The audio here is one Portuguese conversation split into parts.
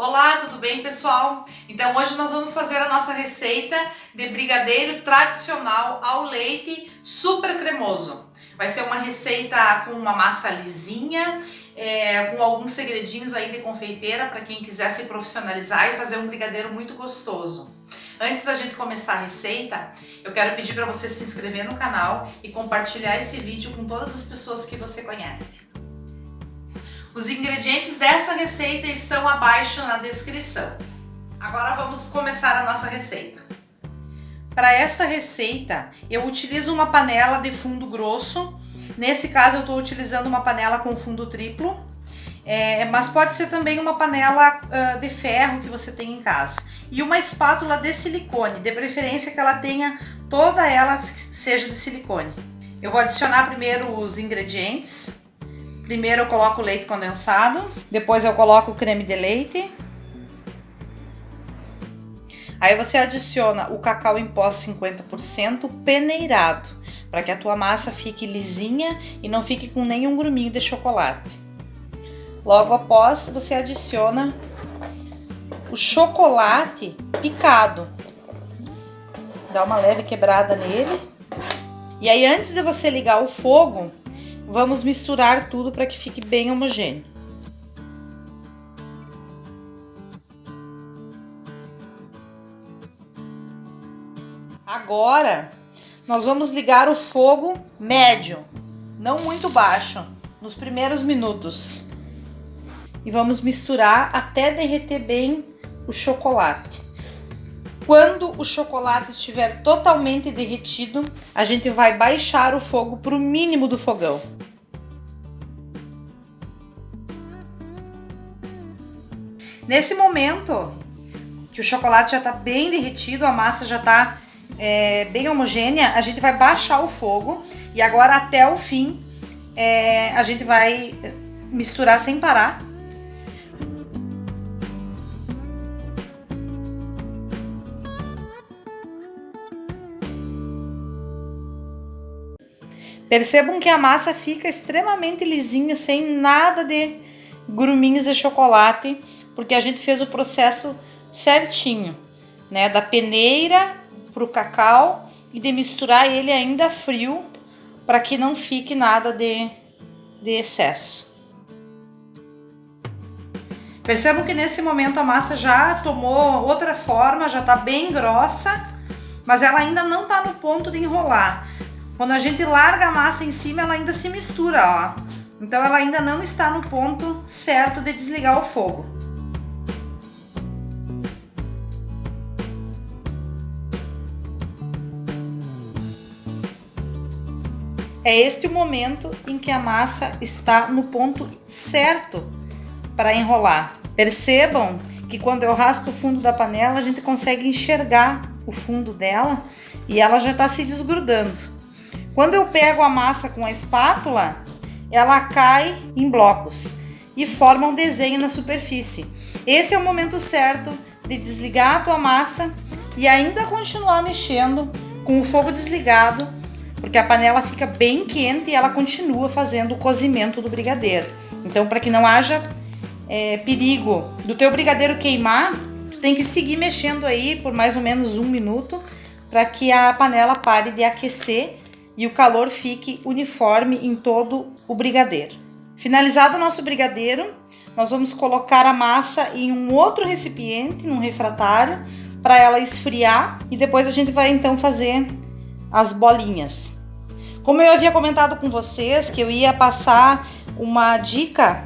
Olá, tudo bem, pessoal? Então hoje nós vamos fazer a nossa receita de brigadeiro tradicional ao leite super cremoso. Vai ser uma receita com uma massa lisinha, com alguns segredinhos aí de confeiteira para quem quiser se profissionalizar e fazer um brigadeiro muito gostoso. Antes da gente começar a receita, eu quero pedir para você se inscrever no canal e compartilhar esse vídeo com todas as pessoas que você conhece. Os ingredientes dessa receita estão abaixo na descrição. Agora vamos começar a nossa receita. Para esta receita, eu utilizo uma panela de fundo grosso. Nesse caso, eu estou utilizando uma panela com fundo triplo, mas pode ser também uma panela de ferro que você tem em casa. E uma espátula de silicone, de preferência que ela tenha toda ela seja de silicone. Eu vou adicionar primeiro os ingredientes. Primeiro eu coloco o leite condensado, depois eu coloco o creme de leite. Aí você adiciona o cacau em pó 50% peneirado, para que a tua massa fique lisinha e não fique com nenhum gruminho de chocolate. Logo após, você adiciona o chocolate picado. Dá uma leve quebrada nele. E aí, antes de você ligar o fogo, vamos misturar tudo para que fique bem homogêneo. Agora, nós vamos ligar o fogo médio, não muito baixo, nos primeiros minutos. E vamos misturar até derreter bem o chocolate. Quando o chocolate estiver totalmente derretido, a gente vai baixar o fogo para o mínimo do fogão. Nesse momento que o chocolate já está bem derretido, a massa já está bem homogênea, a gente vai baixar o fogo e agora até o fim a gente vai misturar sem parar. Percebam que a massa fica extremamente lisinha, sem nada de gruminhos de chocolate, porque a gente fez o processo certinho, né? Da peneira para o cacau e de misturar ele ainda frio, para que não fique nada de excesso. Percebam que nesse momento a massa já tomou outra forma, já está bem grossa, mas ela ainda não está no ponto de enrolar. Quando a gente larga a massa em cima, ela ainda se mistura, ó. Então ela ainda não está no ponto certo de desligar o fogo. É este o momento em que a massa está no ponto certo para enrolar. Percebam que quando eu raspo o fundo da panela, a gente consegue enxergar o fundo dela e ela já está se desgrudando. Quando eu pego a massa com a espátula, ela cai em blocos e forma um desenho na superfície. Esse é o momento certo de desligar a tua massa e ainda continuar mexendo com o fogo desligado, porque a panela fica bem quente e ela continua fazendo o cozimento do brigadeiro. Então, para que não haja perigo do teu brigadeiro queimar, tu tem que seguir mexendo aí por mais ou menos 1 minuto para que a panela pare de aquecer e o calor fique uniforme em todo o brigadeiro. Finalizado o nosso brigadeiro, nós vamos colocar a massa em um outro recipiente, num refratário, para ela esfriar e depois a gente vai então fazer as bolinhas. Como eu havia comentado com vocês que eu ia passar uma dica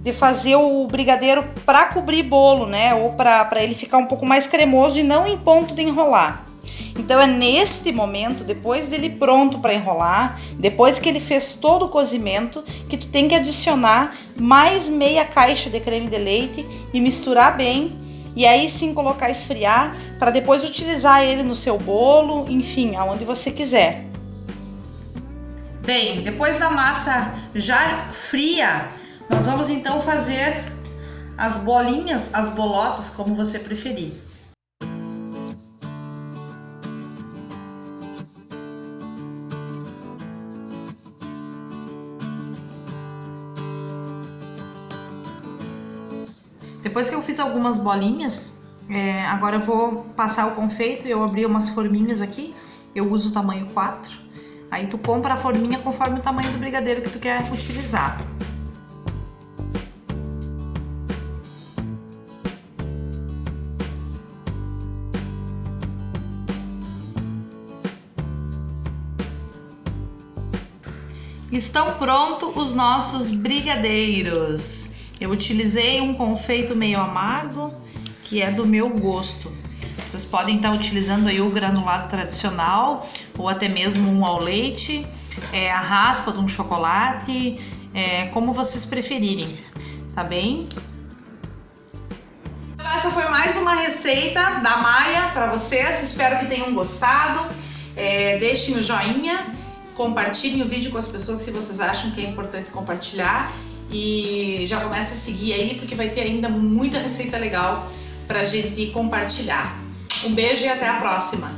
de fazer o brigadeiro para cobrir bolo, né? Ou para ele ficar um pouco mais cremoso e não em ponto de enrolar. Então é neste momento, depois dele pronto para enrolar, depois que ele fez todo o cozimento, que tu tem que adicionar mais meia caixa de creme de leite e misturar bem, e aí sim colocar a esfriar para depois utilizar ele no seu bolo, enfim, aonde você quiser. Bem, depois da massa já fria, nós vamos então fazer as bolinhas, as bolotas, como você preferir. Depois que eu fiz algumas bolinhas, agora eu vou passar o confeito. Eu abri umas forminhas aqui, eu uso o tamanho 4. Aí tu compra a forminha conforme o tamanho do brigadeiro que tu quer utilizar. Estão prontos os nossos brigadeiros. Eu utilizei um confeito meio amargo, que é do meu gosto. Vocês podem estar utilizando aí o granulado tradicional, ou até mesmo um ao leite, a raspa de um chocolate, como vocês preferirem, tá bem? Essa foi mais uma receita da Maia para vocês, espero que tenham gostado. Deixem o joinha. Compartilhem o vídeo com as pessoas que vocês acham que é importante compartilhar e já começa a seguir aí, porque vai ter ainda muita receita legal pra gente compartilhar. Um beijo e até a próxima!